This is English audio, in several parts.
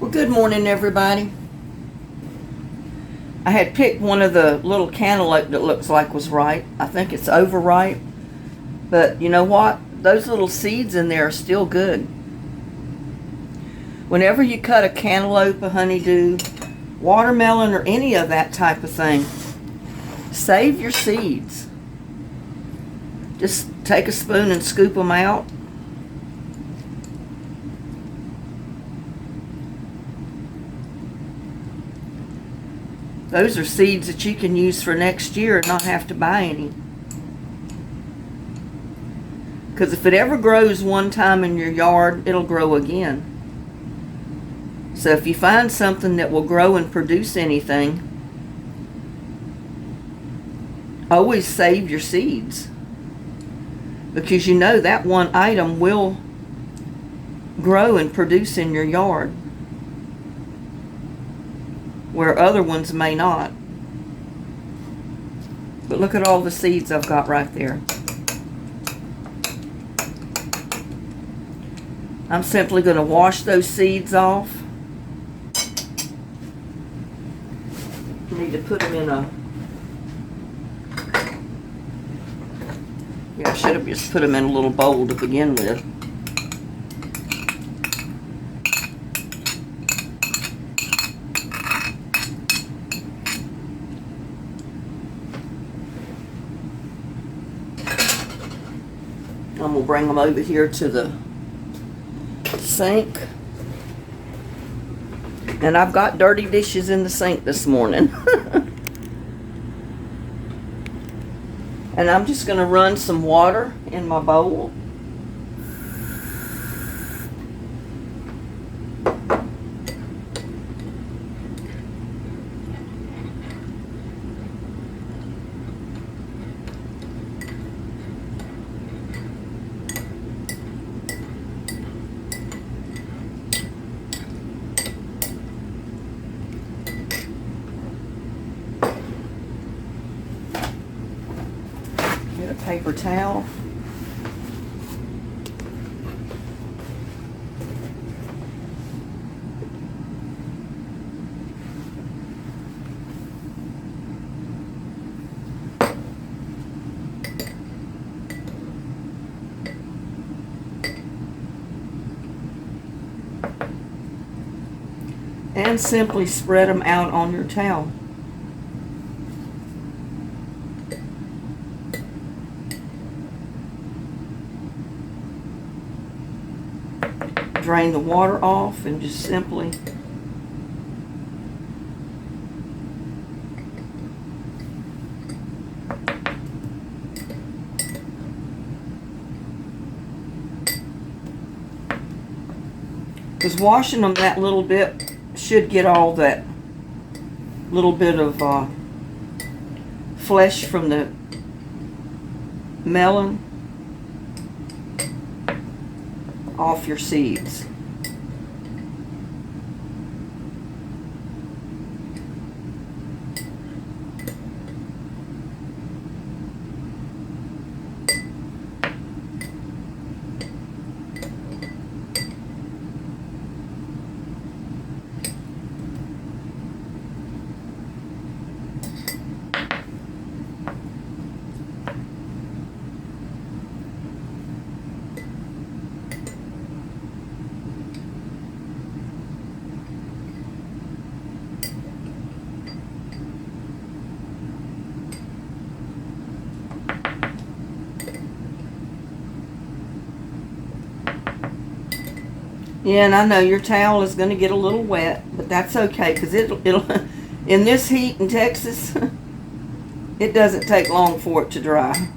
Well, good morning, everybody. I had picked one of the little cantaloupe that looks like was ripe. I think it's overripe. But you know what? Those little seeds in there are still good. Whenever you cut a cantaloupe, a honeydew, watermelon, or any of that type of thing, save your seeds. Just take a spoon and scoop them out. Those are seeds that you can use for next year and not have to buy any. Because if it ever grows one time in your yard, it'll grow again. So if you find something that will grow and produce anything, always save your seeds. Because you know that one item will grow and produce in your yard, where other ones may not. But look at all the seeds I've got right there. I'm simply going to wash those seeds off. Need to put them in a... Yeah, I should have just put them in a little bowl to begin with. I'm going to bring them over here to the sink. And I've got dirty dishes in the sink this morning. And I'm just going to run some water in my bowl. Get a paper towel. And simply spread them out on your towel. Drain the water off and just simply because washing them that little bit should get all that little bit of flesh from the melon off your seeds. Yeah, and I know your towel is going to get a little wet, but that's okay, because it'll in this heat in Texas, it doesn't take long for it to dry.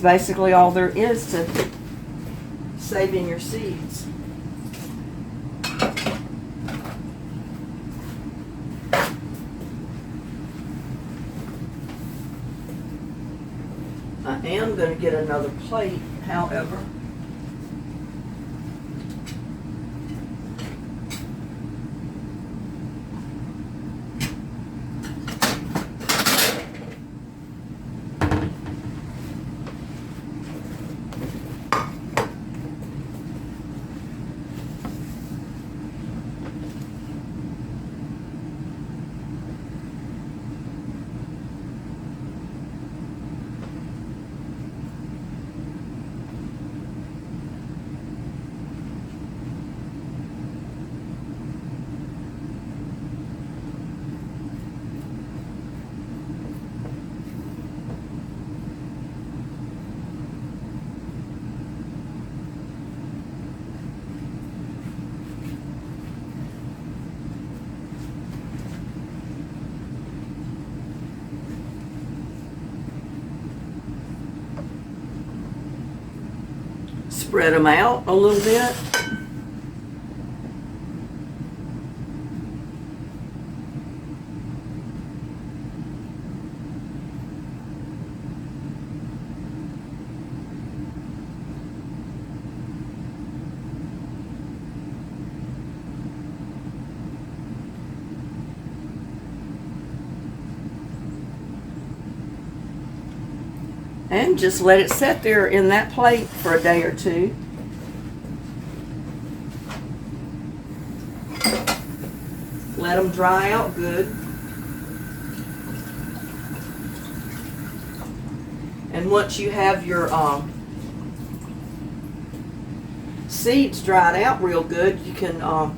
basically all there is to saving your seeds. I am going to get another plate, however. Spread them out a little bit. And just let it sit there in that plate for a day or two. Let them dry out good. And once you have your seeds dried out real good, you can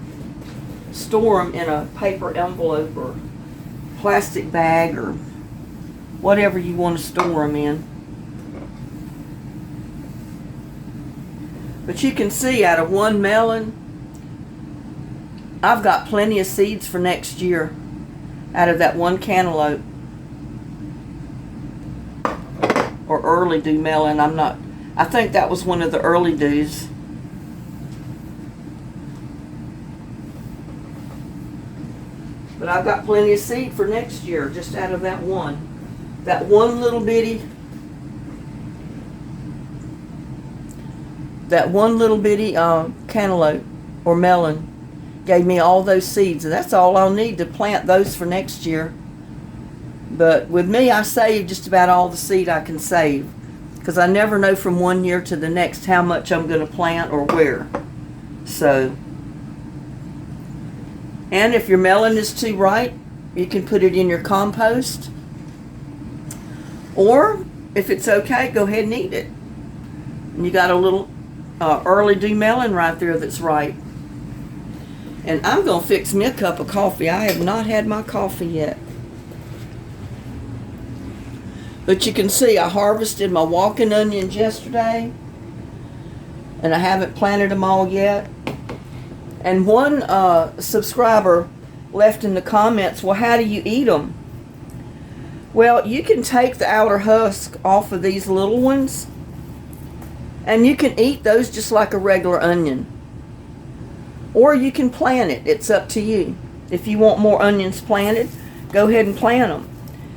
store them in a paper envelope or plastic bag or whatever you want to store them in. But you can see out of one melon, I've got plenty of seeds for next year out of that one cantaloupe. Or early dew melon, I think that was one of the early dews. But I've got plenty of seed for next year just out of that one. That one little bitty cantaloupe or melon gave me all those seeds, and that's all I'll need to plant those for next year. But with me, I save just about all the seed I can save, because I never know from one year to the next how much I'm going to plant or where. So, and if your melon is too ripe, you can put it in your compost, or if it's okay, go ahead and eat it. And you got a little early dew melon right there that's ripe. And I'm going to fix me a cup of coffee. I have not had my coffee yet. But you can see I harvested my walking onions yesterday, and I haven't planted them all yet. And one subscriber left in the comments, well, how do you eat them? Well, you can take the outer husk off of these little ones, and you can eat those just like a regular onion. Or you can plant it. It's up to you. If you want more onions planted, go ahead and plant them.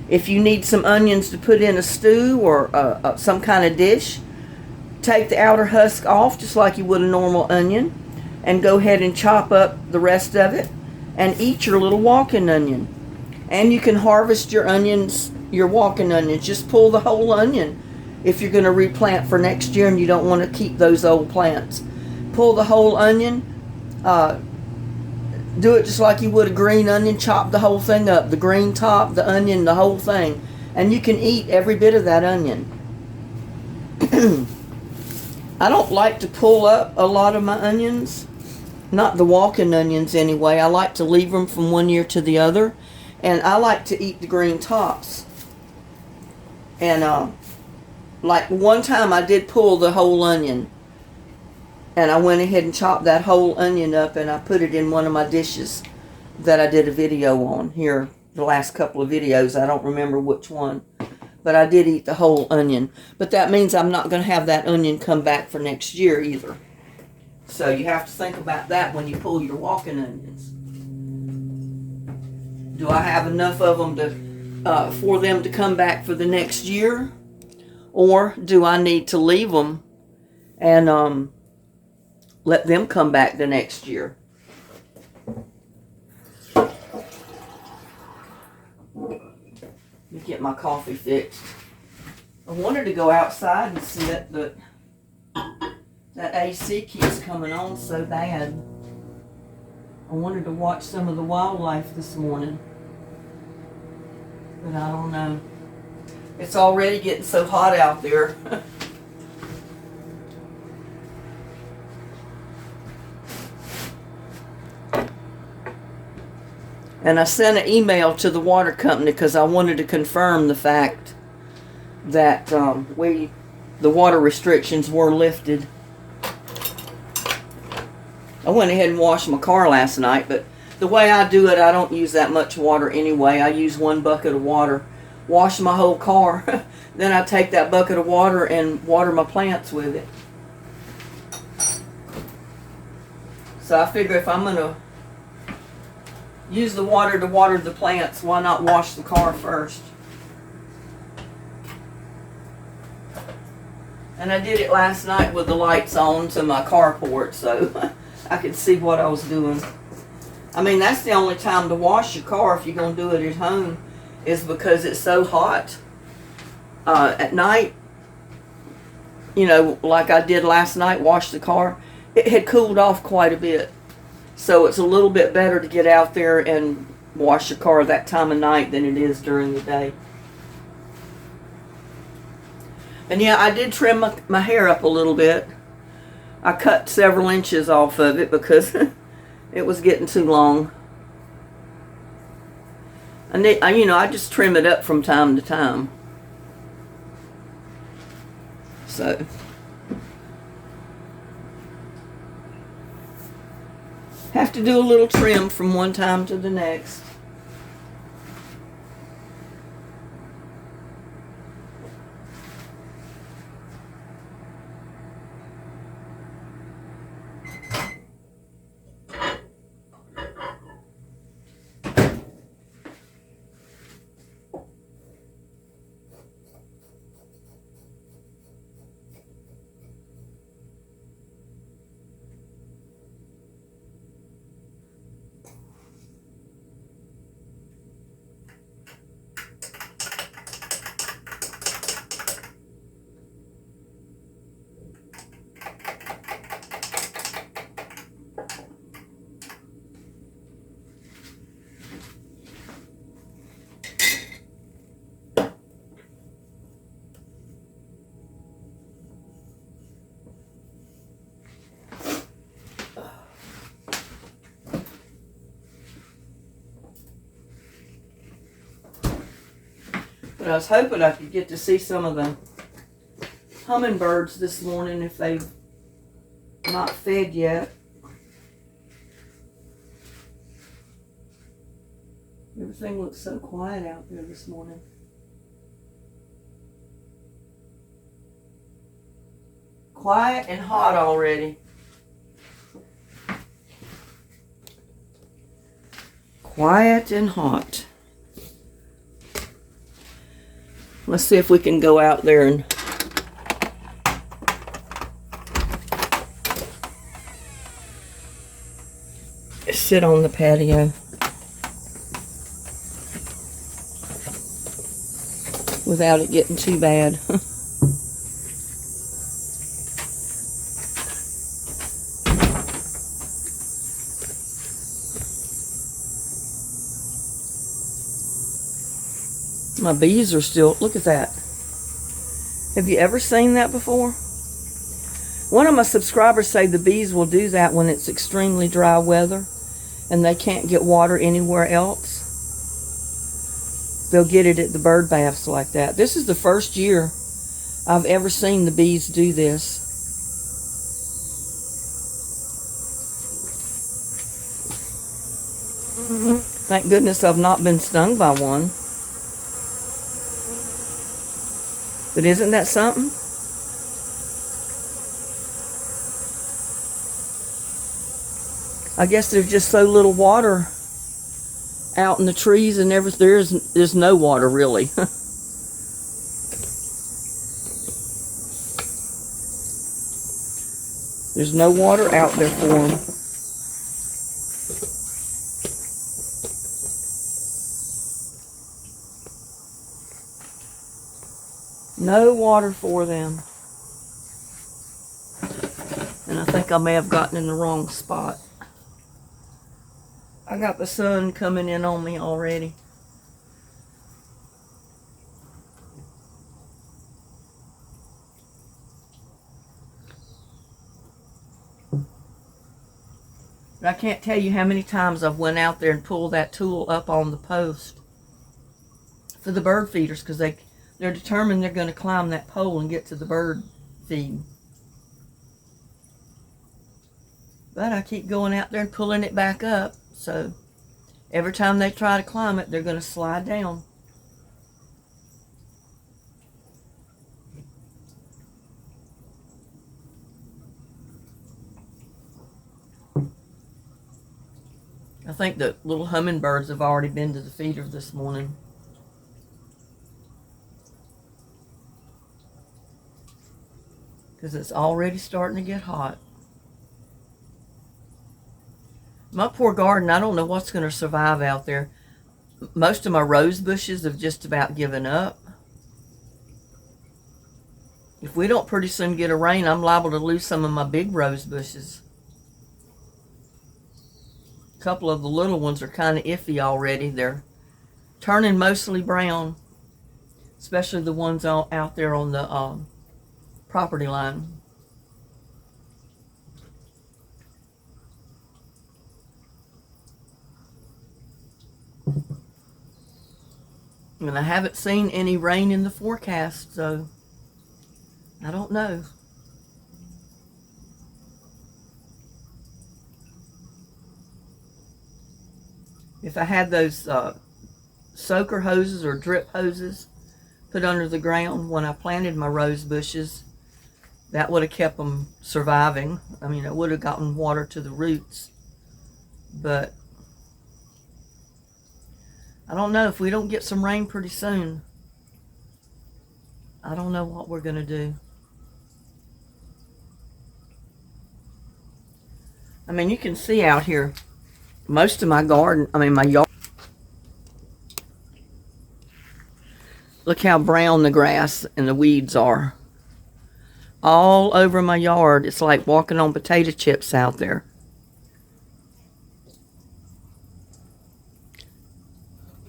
If you need some onions to put in a stew or some kind of dish, take the outer husk off just like you would a normal onion, and go ahead and chop up the rest of it and eat your little walking onion. And you can harvest your onions, your walking onions. Just pull the whole onion if you're going to replant for next year and you don't want to keep those old plants. Pull the whole onion. Do it just like you would a green onion. Chop the whole thing up. The green top, the onion, the whole thing. And you can eat every bit of that onion. I don't like to pull up a lot of my onions. Not the walking onions anyway. I like to leave them from one year to the other. And I like to eat the green tops. And like one time I did pull the whole onion. And I went ahead and chopped that whole onion up, and I put it in one of my dishes that I did a video on here, the last couple of videos. I don't remember which one. But I did eat the whole onion. But that means I'm not going to have that onion come back for next year either. So you have to think about that when you pull your walking onions. Do I have enough of them to for them to come back for the next year? Or do I need to leave them and let them come back the next year? Let me get my coffee fixed. I wanted to go outside and sit, but that AC keeps coming on so bad. I wanted to watch some of the wildlife this morning, but I don't know. It's already getting so hot out there. And I sent an email to the water company because I wanted to confirm the fact that the water restrictions were lifted. I went ahead and washed my car last night, but the way I do it, I don't use that much water anyway. I use 1 bucket of water, wash my whole car, then I take that bucket of water and water my plants with it. So I figure if I'm going to use the water to water the plants, why not wash the car first? And I did it last night with the lights on to my carport, so I could see what I was doing. I mean, that's the only time to wash your car if you're going to do it at home, is because it's so hot. At night, you know, like I did last night, wash the car, it had cooled off quite a bit. So it's a little bit better to get out there and wash your car that time of night than it is during the day. And yeah, I did trim my hair up a little bit. I cut several inches off of it because it was getting too long. I just trim it up from time to time. So have to do a little trim from one time to the next. But I was hoping I could get to see some of the hummingbirds this morning if they've not fed yet. Everything looks so quiet out there this morning. Quiet and hot already. Quiet and hot. Let's see if we can go out there and sit on the patio without it getting too bad. My bees are still, look at that. Have you ever seen that before? One of my subscribers say the bees will do that when it's extremely dry weather and they can't get water anywhere else. They'll get it at the bird baths like that. This is the first year I've ever seen the bees do this. Thank goodness I've not been stung by one. But isn't that something? I guess there's just so little water out in the trees and everything. There's no water really. There's no water out there for them. No water for them. And I think I may have gotten in the wrong spot. I got the sun coming in on me already. I can't tell you how many times I've went out there and pulled that tool up on the post for the bird feeders, because they're determined they're going to climb that pole and get to the bird feed. But I keep going out there and pulling it back up, so every time they try to climb it, they're going to slide down. I think the little hummingbirds have already been to the feeder this morning. Because it's already starting to get hot. My poor garden, I don't know what's going to survive out there. Most of my rose bushes have just about given up. If we don't pretty soon get a rain, I'm liable to lose some of my big rose bushes. A couple of the little ones are kind of iffy already. They're turning mostly brown, especially the ones out there on the property line. And I haven't seen any rain in the forecast, so I don't know. If I had those soaker hoses or drip hoses put under the ground when I planted my rose bushes, that would have kept them surviving. I mean, it would have gotten water to the roots. But I don't know, if we don't get some rain pretty soon, I don't know what we're going to do. I mean, you can see out here, most of my garden, my yard. Look how brown the grass and the weeds are. All over my yard. It's like walking on potato chips out there.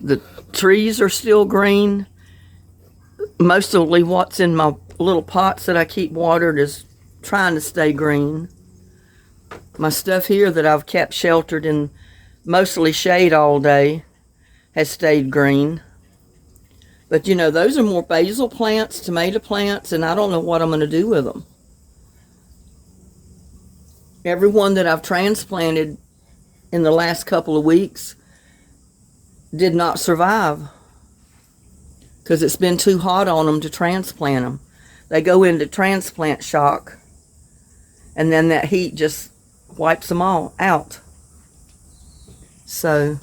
The trees are still green. Mostly what's in my little pots that I keep watered is trying to stay green. My stuff here that I've kept sheltered in mostly shade all day has stayed green. But you know, those are more basil plants, tomato plants, and I don't know what I'm going to do with them. Every one that I've transplanted in the last couple of weeks did not survive because it's been too hot on them to transplant them. They go into transplant shock, and then that heat just wipes them all out. So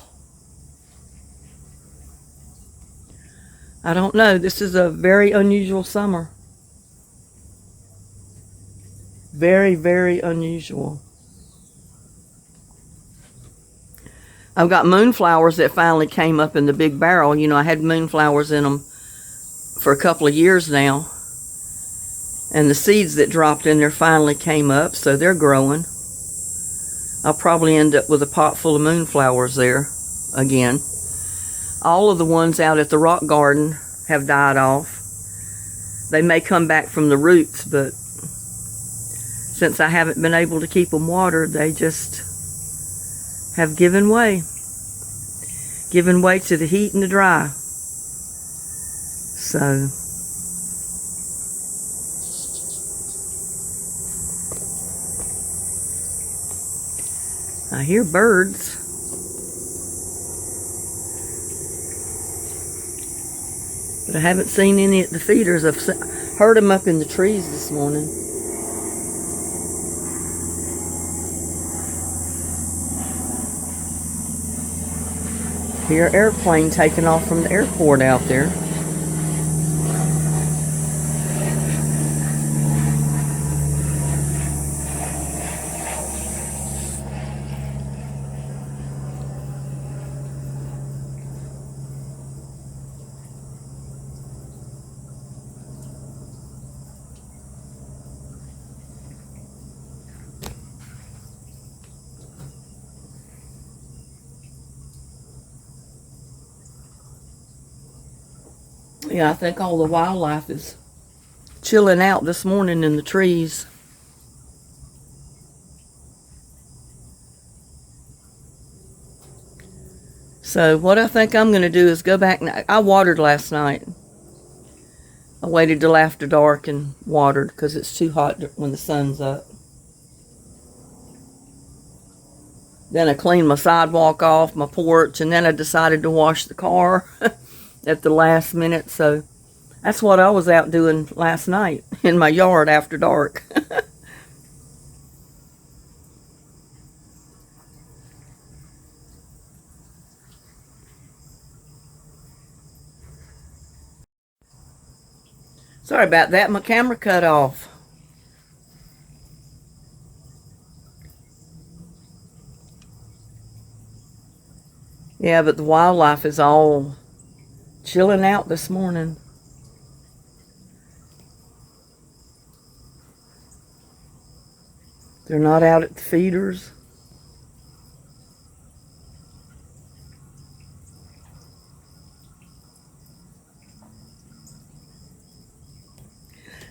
I don't know. This is a very unusual summer. Very, very unusual. I've got moonflowers that finally came up in the big barrel. You know, I had moonflowers in them for a couple of years now. And the seeds that dropped in there finally came up, so they're growing. I'll probably end up with a pot full of moonflowers there again. All of the ones out at the rock garden have died off. They may come back from the roots, but since I haven't been able to keep them watered, they just have given way to the heat and the dry. So I hear birds. But I haven't seen any at the feeders. Heard them up in the trees this morning. Hear an airplane taking off from the airport out there. Yeah, I think all the wildlife is chilling out this morning in the trees. So what I think I'm going to do is go back. I watered last night. I waited till after dark and watered because it's too hot when the sun's up. Then I cleaned my sidewalk off, my porch, and then I decided to wash the car at the last minute. So that's what I was out doing last night in my yard after dark. Sorry about that, my camera cut off. Yeah, but the wildlife is all chilling out this morning. They're not out at the feeders.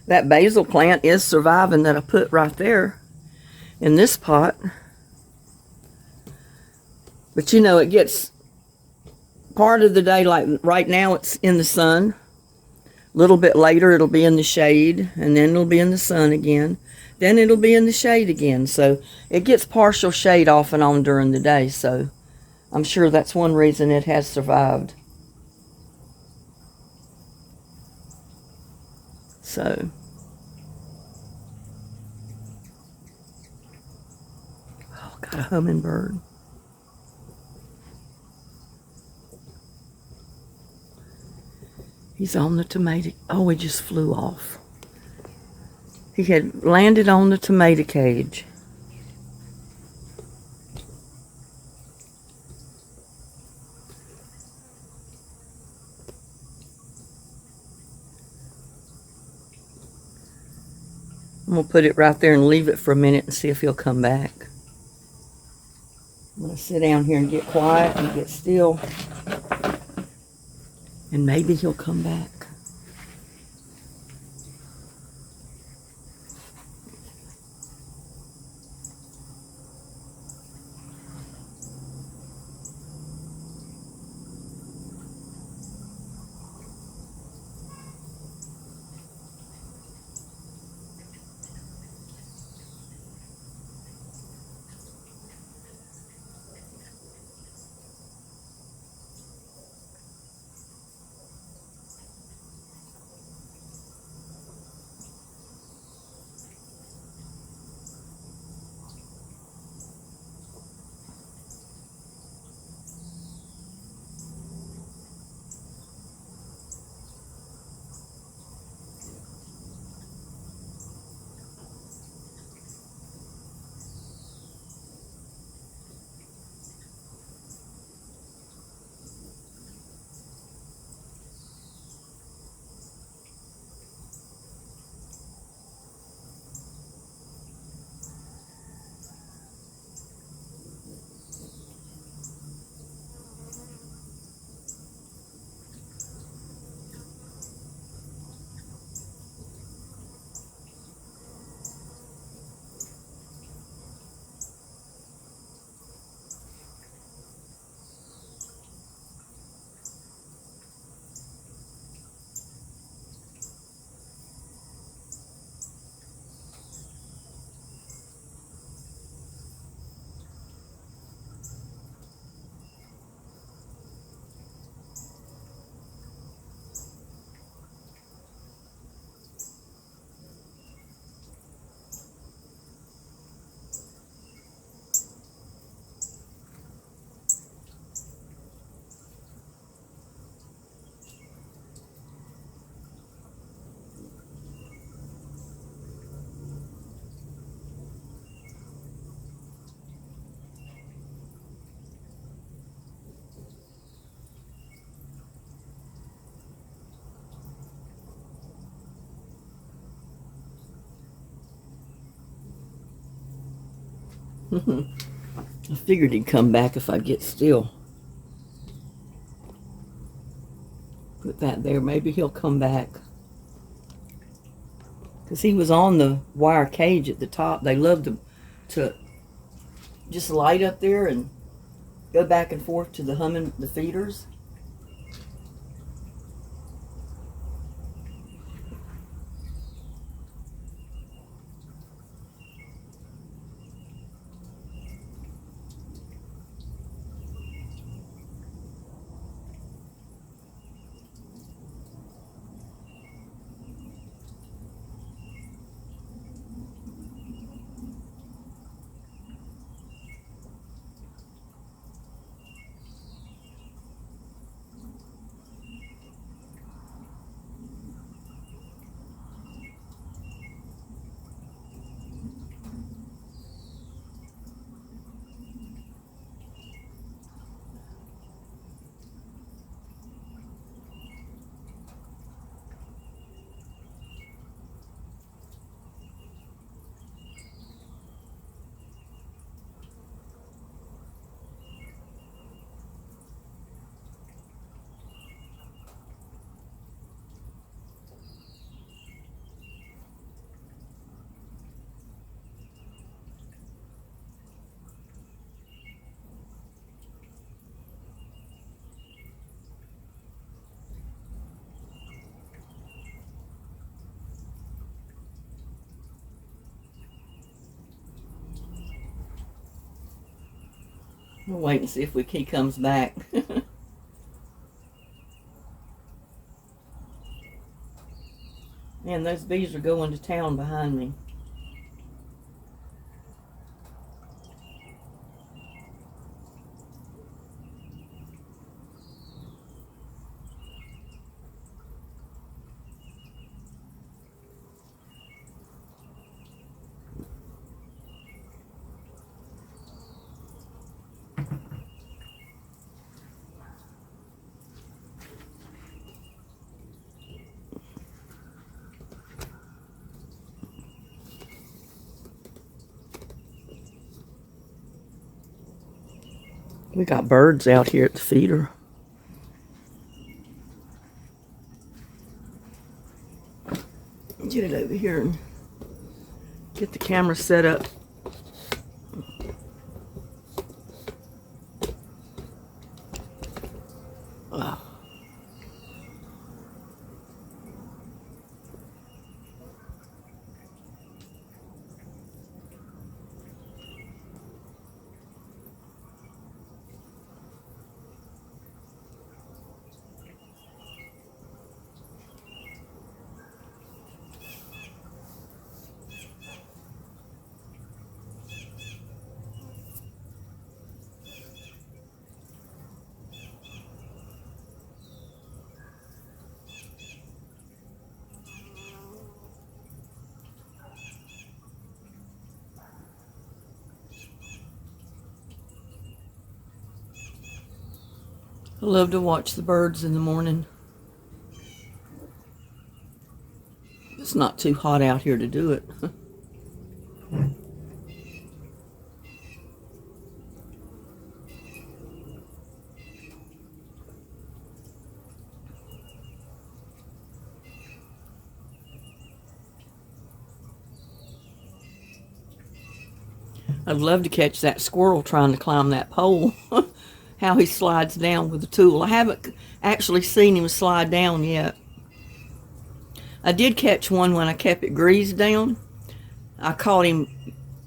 That basil plant is surviving that I put right there in this pot. But you know, it gets part of the day, like right now it's in the sun. A little bit later it'll be in the shade, and then it'll be in the sun again. Then it'll be in the shade again. So it gets partial shade off and on during the day. So I'm sure that's one reason it has survived. So got a hummingbird. He's on the tomato. Oh, he just flew off. He had landed on the tomato cage. I'm going to put it right there and leave it for a minute and see if he'll come back. I'm going to sit down here and get quiet and get still. And maybe he'll come back. I figured he'd come back if I get still. Put that there. Maybe he'll come back. Because he was on the wire cage at the top. They love to just light up there and go back and forth to the feeders. We'll wait and see if he comes back. Man, those bees are going to town behind me. We got birds out here at the feeder. Get it over here and get the camera set up. Oh. I love to watch the birds in the morning. It's not too hot out here to do it. I'd love to catch that squirrel trying to climb that pole. How he slides down with the tool. I haven't actually seen him slide down yet. I did catch one when I kept it greased down. I caught him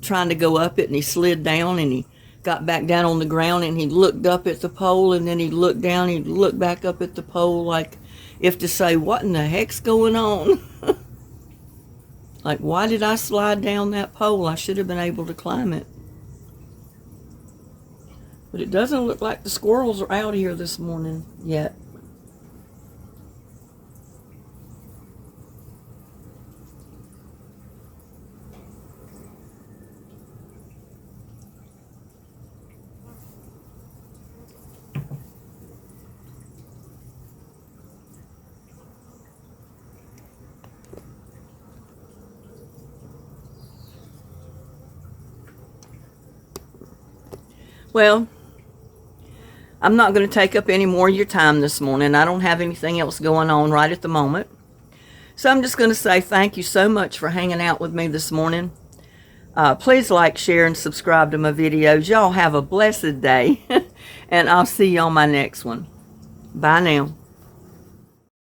trying to go up it and he slid down and he got back down on the ground and he looked up at the pole and then he looked down and he looked back up at the pole like if to say, what in the heck's going on? Like, why did I slide down that pole? I should have been able to climb it. But it doesn't look like the squirrels are out here this morning yet. Well, I'm not going to take up any more of your time this morning. I don't have anything else going on right at the moment. So I'm just going to say thank you so much for hanging out with me this morning. Please like, share, and subscribe to my videos. Y'all have a blessed day, and I'll see you on my next one. Bye now.